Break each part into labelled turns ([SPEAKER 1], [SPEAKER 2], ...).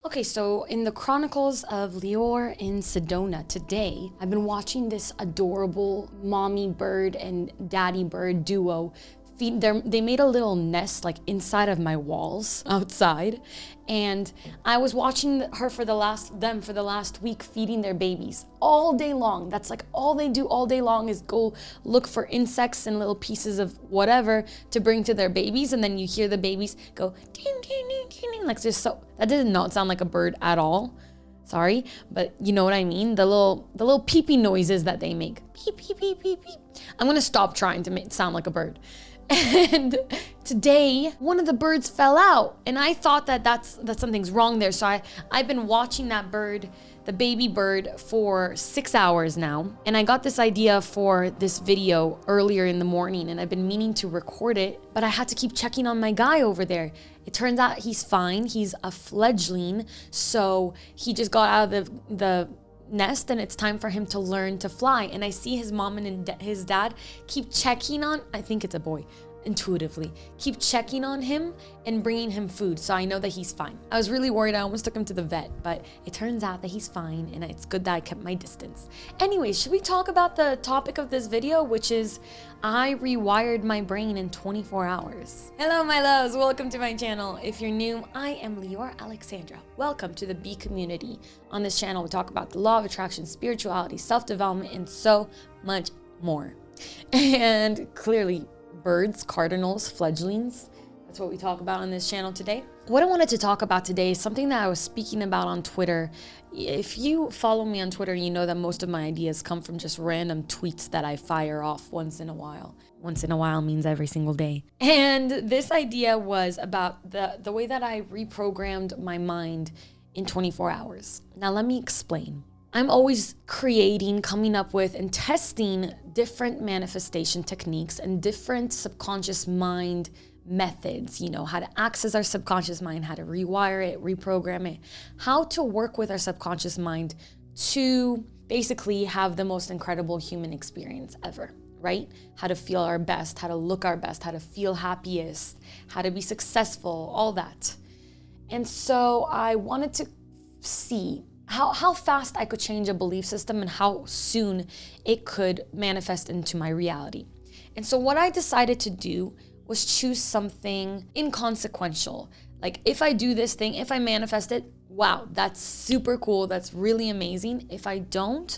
[SPEAKER 1] Okay, so in the Chronicles of Leeor in Sedona today, I've been watching this adorable mommy bird and daddy bird duo feed. They made a little nest like inside of my walls outside, and I was watching them for the last week feeding their babies all day long. That's like all they do all day long is go look for insects and little pieces of whatever to bring to their babies, and then you hear the babies go ding ding ding ding ding, like just so. That did not sound like a bird at all. Sorry, but you know what I mean? The little peepee noises that they make. Peep peep peep peep peep. I'm gonna stop trying to make it sound like a bird. And today, one of the birds fell out, and I thought that something's wrong there. So I've been watching that bird, the baby bird, for 6 hours now, and I got this idea for this video earlier in the morning, and I've been meaning to record it, but I had to keep checking on my guy over there. It turns out he's fine. He's a fledgling, so he just got out of the nest, and it's time for him to learn to fly. And I see his mom and his dad keep checking on, I think it's a boy, intuitively, keep checking on him and bringing him food, so I know that he's fine. I was really worried. I almost took him to the vet, but it turns out that he's fine, and it's good that I kept my distance. Anyways, should we talk about the topic of this video, which is I rewired my brain in 24 hours. Hello, my loves. Welcome to my channel. If you're new, I am Leeor Alexandra. Welcome to the B community. On this channel, we talk about the law of attraction, spirituality, self-development, and so much more. And clearly, birds, cardinals, fledglings. That's what we talk about on this channel today. What I wanted to talk about today is something that I was speaking about on Twitter. If you follow me on Twitter, you know that most of my ideas come from just random tweets that I fire off once in a while. Once in a while means every single day. And this idea was about the way that I reprogrammed my mind in 24 hours. Now let me explain. I'm always creating, coming up with, and testing different manifestation techniques and different subconscious mind methods, how to access our subconscious mind, how to rewire it, reprogram it, how to work with our subconscious mind to basically have the most incredible human experience ever, right? How to feel our best, how to look our best, how to feel happiest, how to be successful, all that. And so I wanted to see how fast I could change a belief system and how soon it could manifest into my reality. And so what I decided to do was choose something inconsequential. Like, if I do this thing, if I manifest it, wow, that's super cool. That's really amazing. If I don't,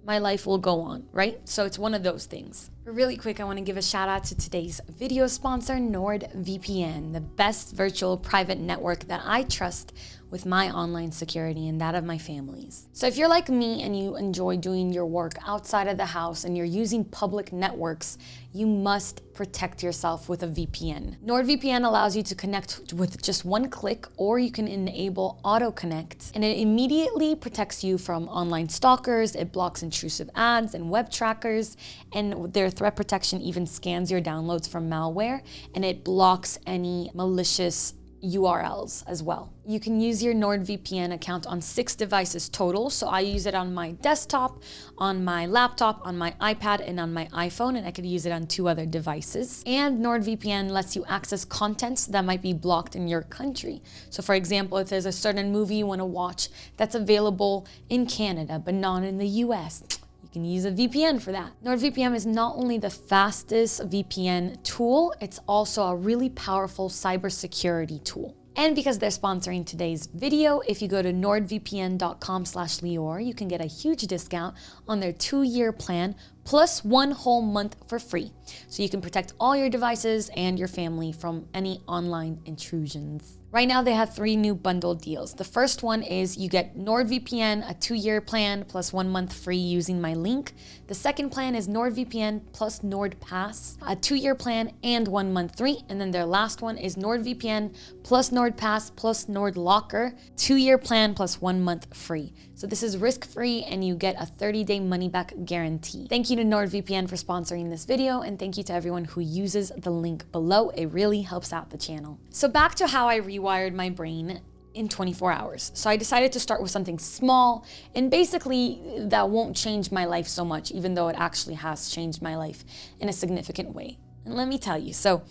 [SPEAKER 1] my life will go on, right? So it's one of those things. Really quick, I want to give a shout out to today's video sponsor, NordVPN, the best virtual private network that I trust with my online security and that of my family's. So if you're like me and you enjoy doing your work outside of the house and you're using public networks, you must protect yourself with a VPN. NordVPN allows you to connect with just one click, or you can enable auto connect, and it immediately protects you from online stalkers. It blocks intrusive ads and web trackers, and their threat protection even scans your downloads from malware, and it blocks any malicious URLs as well. You can use your NordVPN account on 6 devices total. So I use it on my desktop, on my laptop, on my iPad, and on my iPhone, and I could use it on 2 other devices. And NordVPN lets you access content that might be blocked in your country. So for example, if there's a certain movie you want to watch that's available in Canada, but not in the US, you can use a VPN for that. NordVPN is not only the fastest VPN tool, it's also a really powerful cybersecurity tool. And because they're sponsoring today's video, if you go to nordvpn.com/Leeor, you can get a huge discount on their 2-year plan plus 1 whole month for free. So you can protect all your devices and your family from any online intrusions. Right now, they have 3 new bundle deals. The first one is you get NordVPN, a 2-year plan plus 1 month free using my link. The second plan is NordVPN plus NordPass, a 2-year plan and 1 month free. And then their last one is NordVPN plus NordPass plus NordLocker, 2-year plan plus 1 month free. So this is risk-free, and you get a 30-day money-back guarantee. Thank you to NordVPN for sponsoring this video, and thank you to everyone who uses the link below. It really helps out the channel. So back to how I rewired my brain in 24 hours. So I decided to start with something small, and basically that won't change my life so much, even though it actually has changed my life in a significant way. And let me tell you, so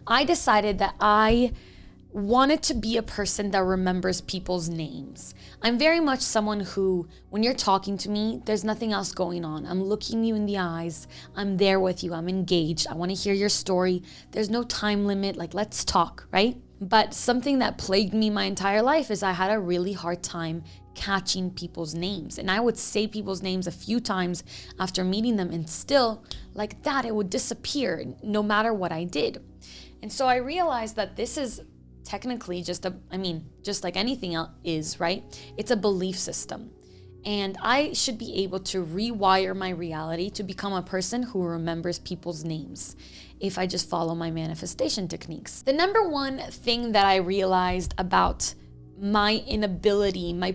[SPEAKER 1] I decided that I wanted to be a person that remembers people's names. I'm very much someone who, when you're talking to me, there's nothing else going on. I'm looking you in the eyes. I'm there with you. I'm engaged. I want to hear your story. There's no time limit. Like, let's talk, right? But something that plagued me my entire life is I had a really hard time catching people's names. And I would say people's names a few times after meeting them, and still, like that, it would disappear no matter what I did. And so I realized that this is technically just like anything else is, right? It's a belief system. And I should be able to rewire my reality to become a person who remembers people's names if I just follow my manifestation techniques. The number one thing that I realized about my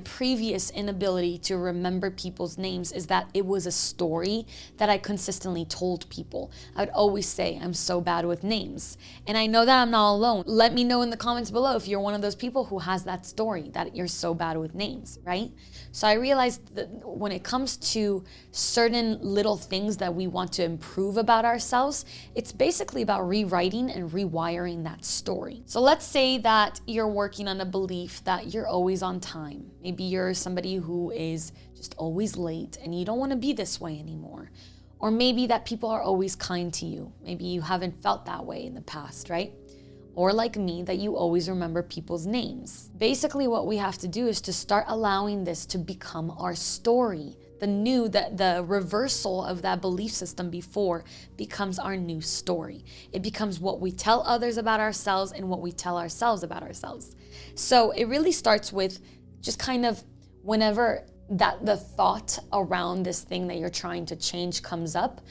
[SPEAKER 1] previous inability to remember people's names is that it was a story that I consistently told people. I would always say, I'm so bad with names. And I know that I'm not alone. Let me know in the comments below if you're one of those people who has that story, that you're so bad with names, right? So I realized that when it comes to certain little things that we want to improve about ourselves, it's basically about rewriting and rewiring that story. So let's say that you're working on a belief that you're always on time. Maybe you're somebody who is just always late and you don't want to be this way anymore. Or maybe that people are always kind to you. Maybe you haven't felt that way in the past, right? Or like me, that you always remember people's names. Basically, what we have to do is to start allowing this to become our story. The reversal of that belief system before becomes our new story. It becomes what we tell others about ourselves and what we tell ourselves about ourselves. So it really starts with just kind of whenever that the thought around this thing that you're trying to change comes up,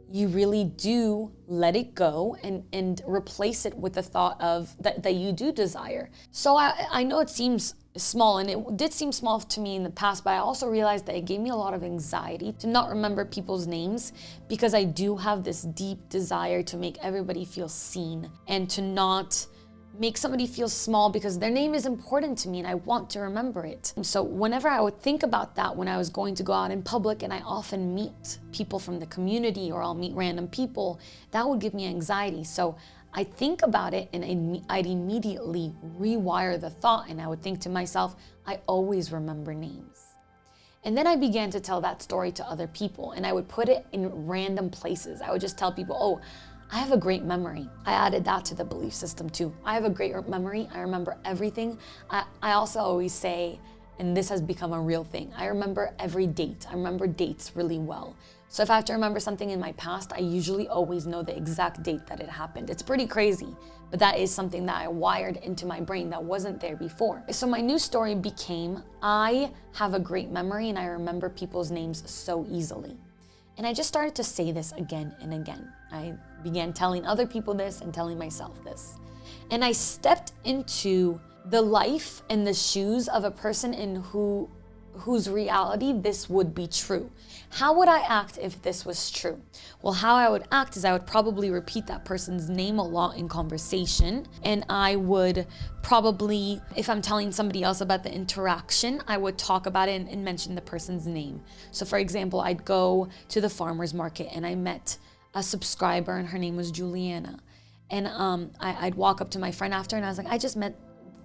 [SPEAKER 1] you really do let it go and replace it with the thought of that you do desire. So I know it seems small, and it did seem small to me in the past, but I also realized that it gave me a lot of anxiety to not remember people's names, because I do have this deep desire to make everybody feel seen and to not make somebody feel small, because their name is important to me and I want to remember it. And so whenever I would think about that when I was going to go out in public, and I often meet people from the community or I'll meet random people, that would give me anxiety. So I think about it and I'd immediately rewire the thought, and I would think to myself, I always remember names. And then I began to tell that story to other people, and I would put it in random places. I would just tell people, oh, I have a great memory. I added that to the belief system too. I have a great memory. I remember everything. I also always say, and this has become a real thing, I remember every date. I remember dates really well. So if I have to remember something in my past, I usually always know the exact date that it happened. It's pretty crazy, but that is something that I wired into my brain that wasn't there before. So my new story became, I have a great memory and I remember people's names so easily. And I just started to say this again and again. I began telling other people this and telling myself this. And I stepped into the life and the shoes of a person in whose reality this would be true. How would I act if this was true? Well, how I would act is I would probably repeat that person's name a lot in conversation. And I would probably, if I'm telling somebody else about the interaction, I would talk about it and mention the person's name. So for example, I'd go to the farmer's market and I met a subscriber and her name was Juliana. And I'd walk up to my friend after and I was like, I just met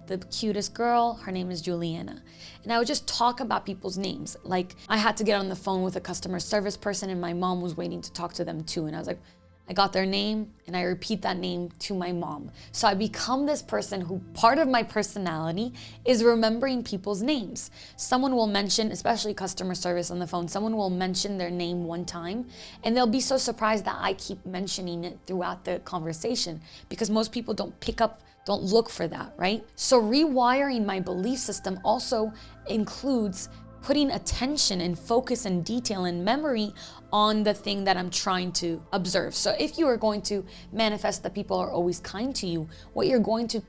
[SPEAKER 1] the cutest girl, her name is Juliana. And I would just talk about people's names. Like, I had to get on the phone with a customer service person and my mom was waiting to talk to them too. And I was like, I got their name and I repeat that name to my mom. So I become this person who, part of my personality is remembering people's names. Someone will mention, especially customer service on the phone, someone will mention their name one time and they'll be so surprised that I keep mentioning it throughout the conversation, because most people don't look for that, right? So rewiring my belief system also includes putting attention and focus and detail and memory on the thing that I'm trying to observe. So if you are going to manifest that people are always kind to you, what you're going to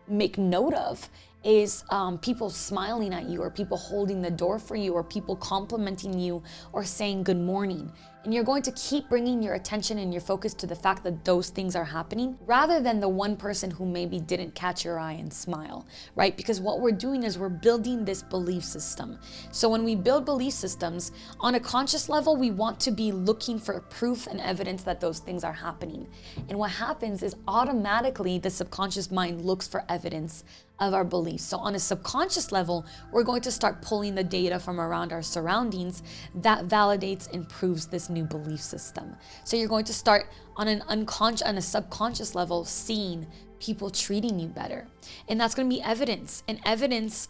[SPEAKER 1] make note of is people smiling at you, or people holding the door for you, or people complimenting you or saying good morning. And you're going to keep bringing your attention and your focus to the fact that those things are happening rather than the one person who maybe didn't catch your eye and smile, right? Because what we're doing is we're building this belief system. So when we build belief systems, on a conscious level, we want to be looking for proof and evidence that those things are happening. And what happens is automatically the subconscious mind looks for evidence of our beliefs. So on a subconscious level, we're going to start pulling the data from around our surroundings that validates and proves this new belief system. So you're going to start on a subconscious level seeing people treating you better. And that's going to be evidence. And evidence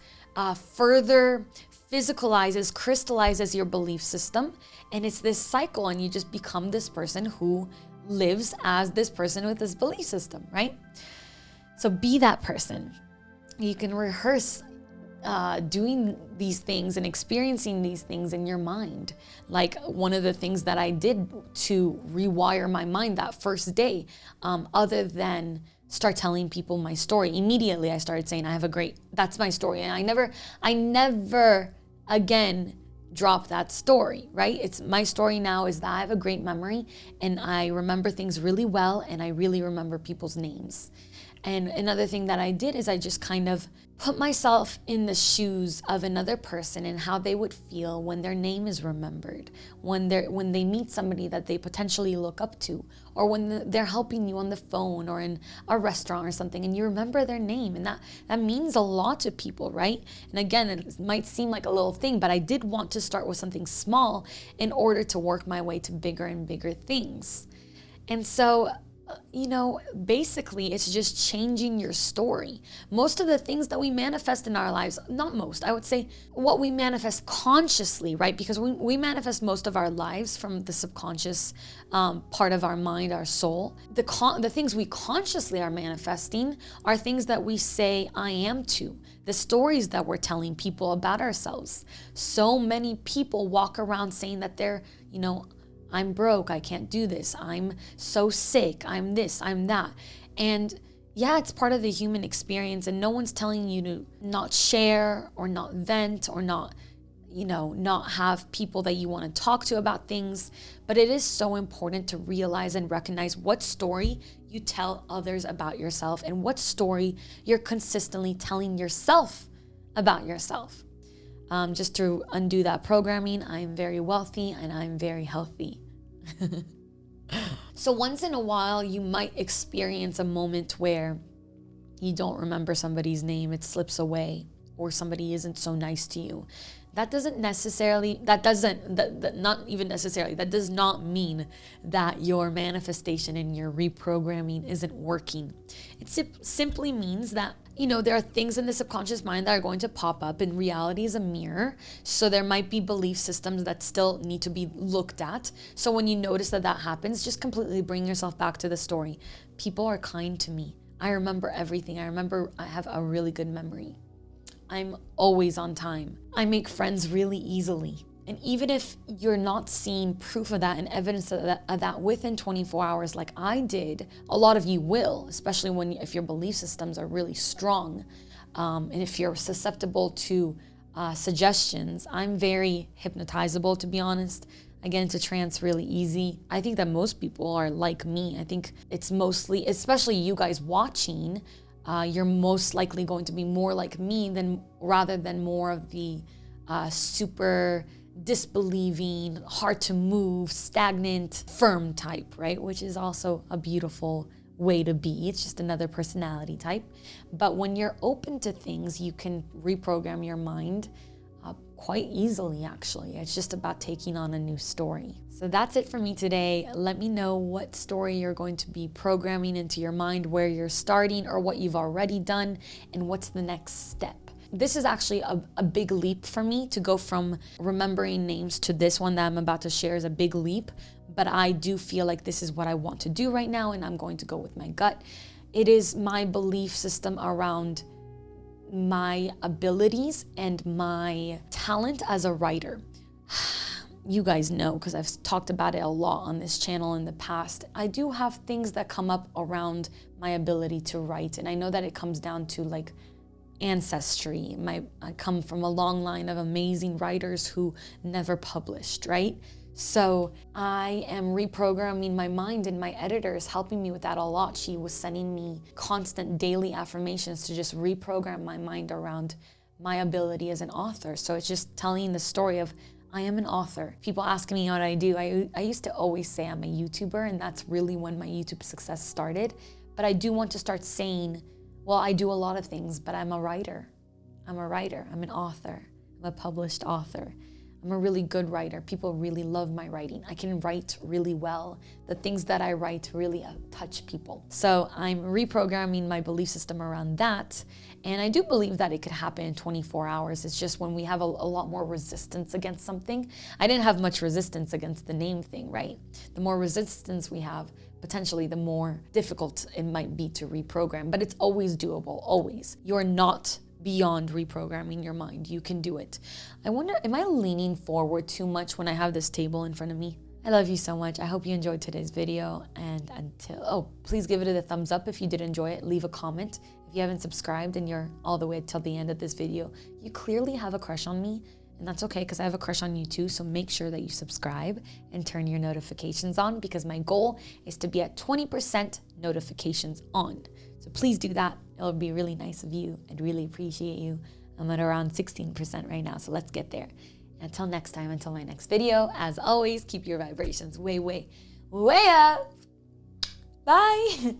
[SPEAKER 1] further physicalizes, crystallizes your belief system. And it's this cycle, and you just become this person who lives as this person with this belief system, right? So be that person. You can rehearse doing these things and experiencing these things in your mind. Like one of the things that I did to rewire my mind that first day, other than start telling people my story, immediately I started saying, that's my story. And I never again drop that story, right? It's my story now is that I have a great memory and I remember things really well, and I really remember people's names. And another thing that I did is I just kind of put myself in the shoes of another person and how they would feel when their name is remembered, when they meet somebody that they potentially look up to, or when they're helping you on the phone or in a restaurant or something and you remember their name. And that means a lot to people, right? And again, it might seem like a little thing, but I did want to start with something small in order to work my way to bigger and bigger things. And so, basically it's just changing your story. Most of the things that we manifest in our lives, not most, I would say what we manifest consciously, right? Because we manifest most of our lives from the subconscious part of our mind, our soul. The things we consciously are manifesting are things that we say I am to, the stories that we're telling people about ourselves. So many people walk around saying that they're, I'm broke, I can't do this, I'm so sick, I'm this, I'm that. And yeah, it's part of the human experience, and no one's telling you to not share or not vent or not have people that you want to talk to about things. But it is so important to realize and recognize what story you tell others about yourself and what story you're consistently telling yourself about yourself. Just to undo that programming, I'm very wealthy and I'm very healthy. So once in a while, you might experience a moment where you don't remember somebody's name, it slips away, or somebody isn't so nice to you. That does not mean that your manifestation and your reprogramming isn't working. It simply means that, there are things in the subconscious mind that are going to pop up, and reality is a mirror. So there might be belief systems that still need to be looked at. So when you notice that happens, just completely bring yourself back to the story. People are kind to me. I remember everything. I have a really good memory. I'm always on time. I make friends really easily. And even if you're not seeing proof of that and evidence of that within 24 hours like I did, a lot of you will, especially if your belief systems are really strong. And if you're susceptible to suggestions. I'm very hypnotizable, to be honest. I get into trance really easy. I think that most people are like me. I think it's mostly, especially you guys watching, you're most likely going to be more like me rather than more of the super disbelieving, hard to move, stagnant, firm type, right? Which is also a beautiful way to be. It's just another personality type. But when you're open to things, you can reprogram your mind quite easily, actually. It's just about taking on a new story. So that's it for me today. Let me know what story you're going to be programming into your mind, where you're starting or what you've already done, and what's the next step. This is actually a big leap for me to go from remembering names to this one that I'm about to share is a big leap. But I do feel like this is what I want to do right now, and I'm going to go with my gut. It is my belief system around my abilities and my talent as a writer. You guys know, because I've talked about it a lot on this channel in the past. I do have things that come up around my ability to write, and I know that it comes down to like ancestry. I come from a long line of amazing writers who never published, right? So I am reprogramming my mind, and my editor is helping me with that a lot. She was sending me constant daily affirmations to just reprogram my mind around my ability as an author. So it's just telling the story of, I am an author. People ask me what I do. I used to always say I'm a YouTuber, and that's really when my YouTube success started. But I do want to start saying, well, I do a lot of things, but I'm a writer. I'm a writer. I'm an author. I'm a published author. I'm a really good writer. People really love my writing. I can write really well. The things that I write really touch people. So I'm reprogramming my belief system around that. And I do believe that it could happen in 24 hours. It's just when we have a lot more resistance against something. I didn't have much resistance against the name thing, right? The more resistance we have, potentially the more difficult it might be to reprogram. But it's always doable, always. You're not beyond reprogramming your mind. You can do it. I wonder, am I leaning forward too much when I have this table in front of me? I love you so much. I hope you enjoyed today's video. And please give it a thumbs up if you did enjoy it. Leave a comment. If you haven't subscribed and you're all the way till the end of this video, you clearly have a crush on me. And that's okay, because I have a crush on you too. So make sure that you subscribe and turn your notifications on, because my goal is to be at 20% notifications on. So please do that. It'll be really nice of you. I'd really appreciate you. I'm at around 16% right now, so let's get there. Until next time, until my next video, as always, keep your vibrations way, way, way up. Bye.